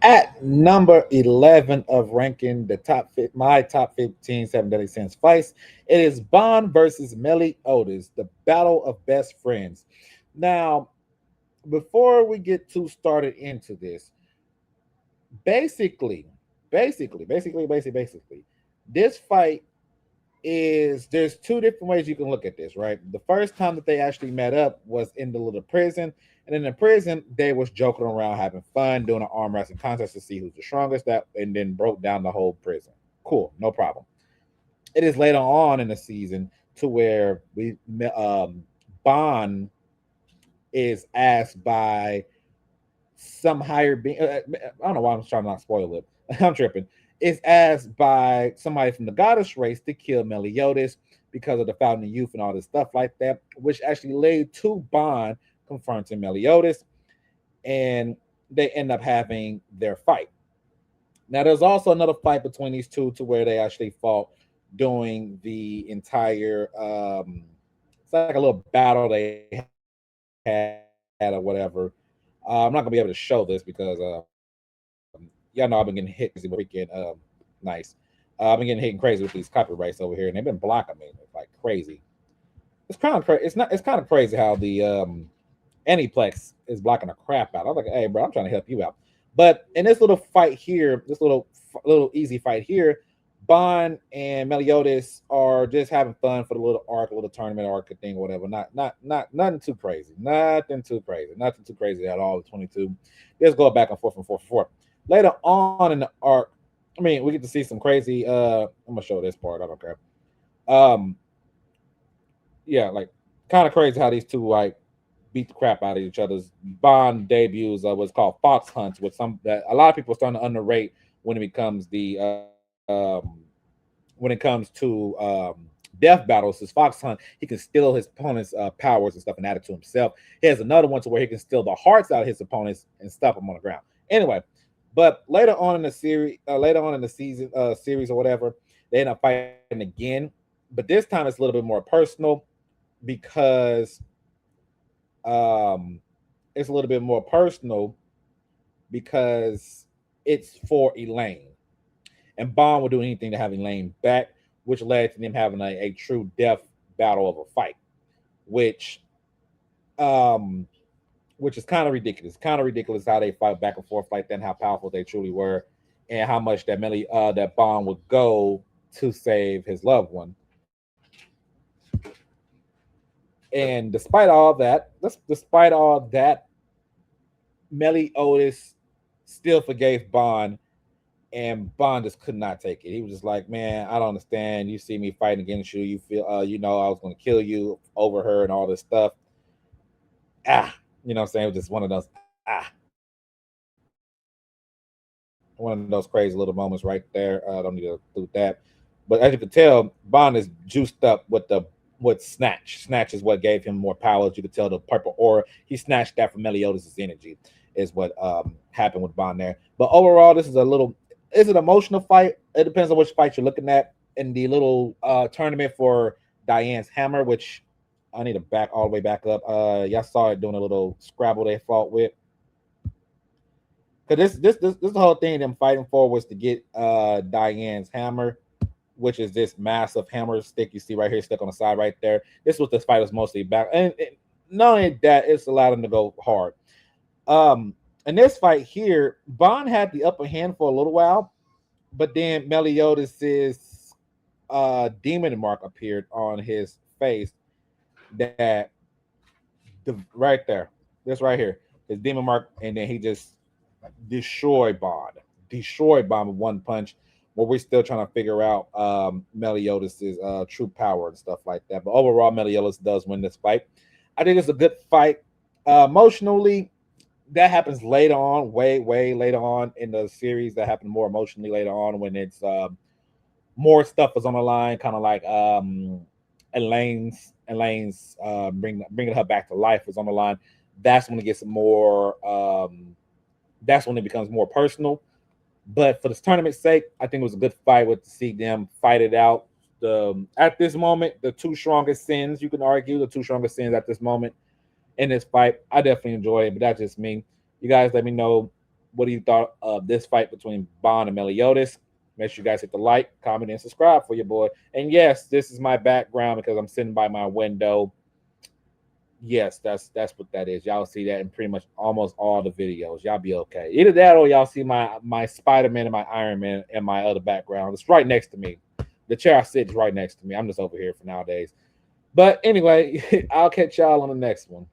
At number 11 of ranking the my top 15 Seven Deadly Sins fights, it is Bond versus Meliodas, the battle of best friends. Now, before we get too started into this, basically, basically, this fight is there's two different ways you can look at this, right? The first time that they actually met up was in the little prison, and in the prison they was joking around, having fun, doing an arm wrestling contest to see who's the strongest. That and then broke down the whole prison. Cool, no problem. It is later on in the season to where Bond is asked by some higher being. I don't know why I'm trying to not spoil it. I'm tripping. Is asked by somebody from the goddess race to kill Meliodas because of the fountain of youth and all this stuff like that, which actually led to Bond confronting Meliodas, and they end up having their fight. Now, there's also another fight between these two to where they actually fought during the entire. It's like a little battle they had or whatever. I'm not gonna be able to show this because y'all know I've been getting hit crazy with freaking nice. I've been getting hitting crazy with these copyrights over here, and they've been blocking me like crazy. It's kind of crazy how the Aniplex is blocking the crap out. I'm like, hey, bro, I'm trying to help you out. But in this little fight here, this little easy fight here, Bond and Meliodas are just having fun for the little arc, little tournament arc thing, or whatever. Not nothing too crazy. Nothing too crazy at all. The 22. Just go back and forth. Later on in the arc, I mean, we get to see some crazy I'm gonna show this part, I don't care. Um yeah, like kind of crazy how these two like beat the crap out of each other's. Bond debuts what's called Fox Hunts, with some that a lot of people are starting to underrate when it becomes the when it comes to death battles. His Fox Hunt, he can steal his opponent's powers and stuff and add it to himself. He has another one to where he can steal the hearts out of his opponents and stuff them on the ground. Anyway, but later on in the series, later on in the season series or whatever, they end up fighting again. But this time it's a little bit more personal because um, it's a little bit more personal because it's for Elaine. And Bond would do anything to have Elaine back, which led to them having a true death battle of a fight, which um, which is kind of ridiculous. Kind of ridiculous how they fight back and forth like that, and how powerful they truly were, and how much that Bond would go to save his loved one. And despite all that, Melly Otis still forgave Bond, and Bond just could not take it. He was just like, "Man, I don't understand. You see me fighting against you. You feel, you know, I was going to kill you over her and all this stuff. You know what I'm saying? It was just one of those one of those crazy little moments right there. I don't need to do that, but as you can tell, Bond is juiced up with Snatch. Snatch is what gave him more power. As you could tell, the purple aura, he snatched that from Meliodas' energy. Is what happened with Bond there. But overall, this is a little is an emotional fight. It depends on which fight you're looking at. In the little tournament for Diane's hammer, which I need to back all the way back up. Y'all saw it doing a little Scrabble they fought with. Because this the whole thing them fighting for was to get Diane's hammer, which is this massive hammer stick you see right here, stuck on the side right there. This was this fight was mostly about, and not only that, it's allowed him to go hard. In this fight here, Bond had the upper hand for a little while, but then Meliodas' demon mark appeared on his face. That right there, this right here, his demon mark, and then he just destroyed Bond with one punch. Where we're still trying to figure out Meliodas' true power and stuff like that. But overall, Meliodas does win this fight. I think it's a good fight. Emotionally, that happens later on, way later on in the series. That happened more emotionally later on when it's more stuff is on the line, kind of like Elaine's bringing her back to life was on the line. That's when it gets more. That's when it becomes more personal. But for this tournament's sake, I think it was a good fight with to see them fight it out. At this moment, the two strongest sins, you can argue, the two strongest sins at this moment in this fight. I definitely enjoy it, but that's just me. You guys let me know what do you thought of this fight between Bond and Meliodas? Make sure you guys hit the like, comment, and subscribe for your boy. And yes, this is my background because I'm sitting by my window. Yes, that's what that is. Y'all see that in pretty much almost all the videos. Y'all be okay. Either that or y'all see my Spider-Man and my Iron Man and my other background. It's right next to me. The chair I sit is right next to me. I'm just over here for nowadays. But anyway, I'll catch y'all on the next one.